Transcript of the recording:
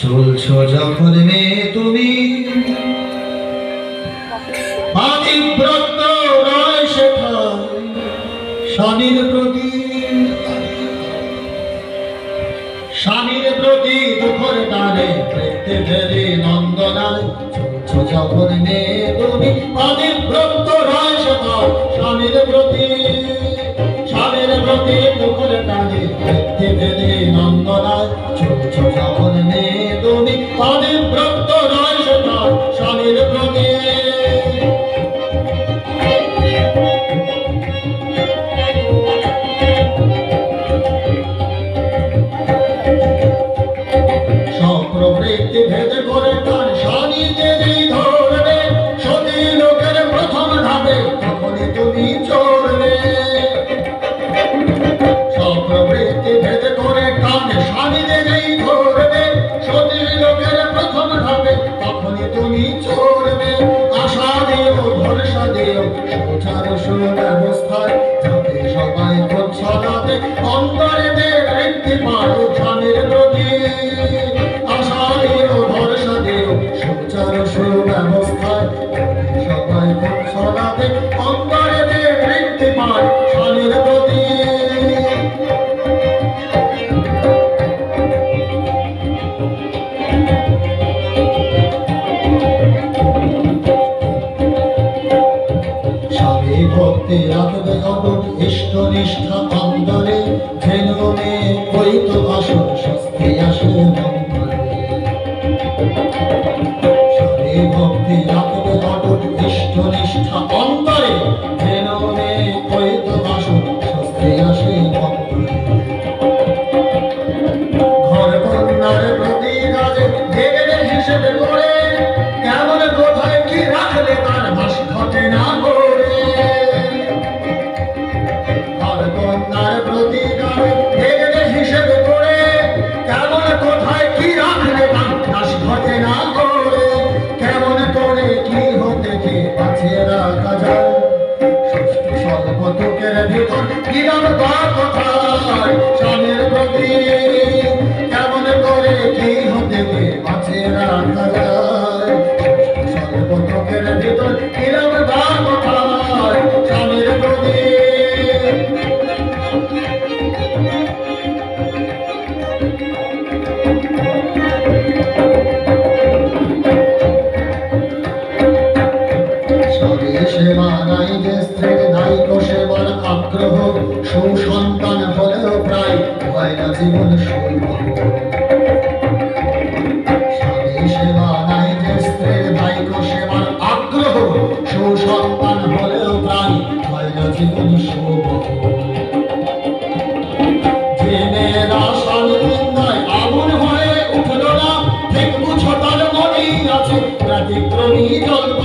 চলছো যখন মেয়ে তুমি পাতিব্রত রয় শেখায় স্বামীর প্রতি দুঃখর টানে প্রেতে ভেরে নন্দনায়। চলছো যখন মেয়ে তুমি পাতিব্রত রয় শেখায় স্বামীর প্রতি দুঃখর টানে প্রেতে ভেরে নন্দনায়। চলছো যখন মেয়ে তুমি পাতিব্রত রয় শেখায় স্বামীর প্রতি। প্রবৃত্তি ভেদ করে তার স্বামী যদি ধরবে সতী লোকের প্রথম ধাপে তখনই তুমি চলবে। প্রবৃত্তি ভেদ করে কান স্বামী যদি ধরবে সতী লোকের প্রথম ধাপে তখনই তুমি চলবে। আশা দিও ভরসা দিও সোচার সুব্যবস্থায় যাতে সবাই ছড়াবে অন্তরে বৃদ্ধি পায় স্বামীর প্রতি। সুব্যবস্থায় সবাই ছড়াবে অন্তরে বৃদ্ধি পায় স্বামীর প্রতি। স্বামী ভক্তি রাখবে অটুট ইষ্ট নিষ্ঠা অন্তরে জেনুমে বৈত আসন স্বস্তি আসে মঙ্গলে। ভক্তি রাখবে অটুট ইষ্ট নিষ্ঠা অন্তরে জেনুমে বৈত আসন স্বস্তি আসে মঙ্গলে। ঘর কন্যার প্রতি কাজে ভেবে হিসেবে করে কেমন কোথায় কি রাখলে তার ভাস ঘটে না করে। ঘর কন্যার প্রতি কাজে ভেবে হিসেবে করে কেমন কোথায় কি রাখলে তার ভাস ঘটে না করে। কেমন করে কি হতে কি বাঁচিয়ে রাখা যায় ষষ্ঠ স্বল্প দুঃখের ভিতর কিরম বা কোথায় স্বামীর প্রতি। কেমন করে কি হতে কি বাঁচিয়ে রাখা যায় ষষ্ঠ স্বল্প দুঃখের ভিতর কিরম বা কোথায় স্বামীর প্রতি। সেবা নাই যে স্ত্রীর নাইক সেবার আগ্রহ সুসন্তান হলেও প্রায় হয় না জীবন সুলভ। স্বামী সেবা নাই যে স্ত্রীর নাইক সেবার আগ্রহ সুসন্তান হলেও প্রায় হয় না জীবন শুভ। যে মেয়েরা স্বামী নিন্দায় আগুন হয়ে উঠল না ঠিক বুঝো তার মনেই আছে ব্যতিক্রমী জন্ম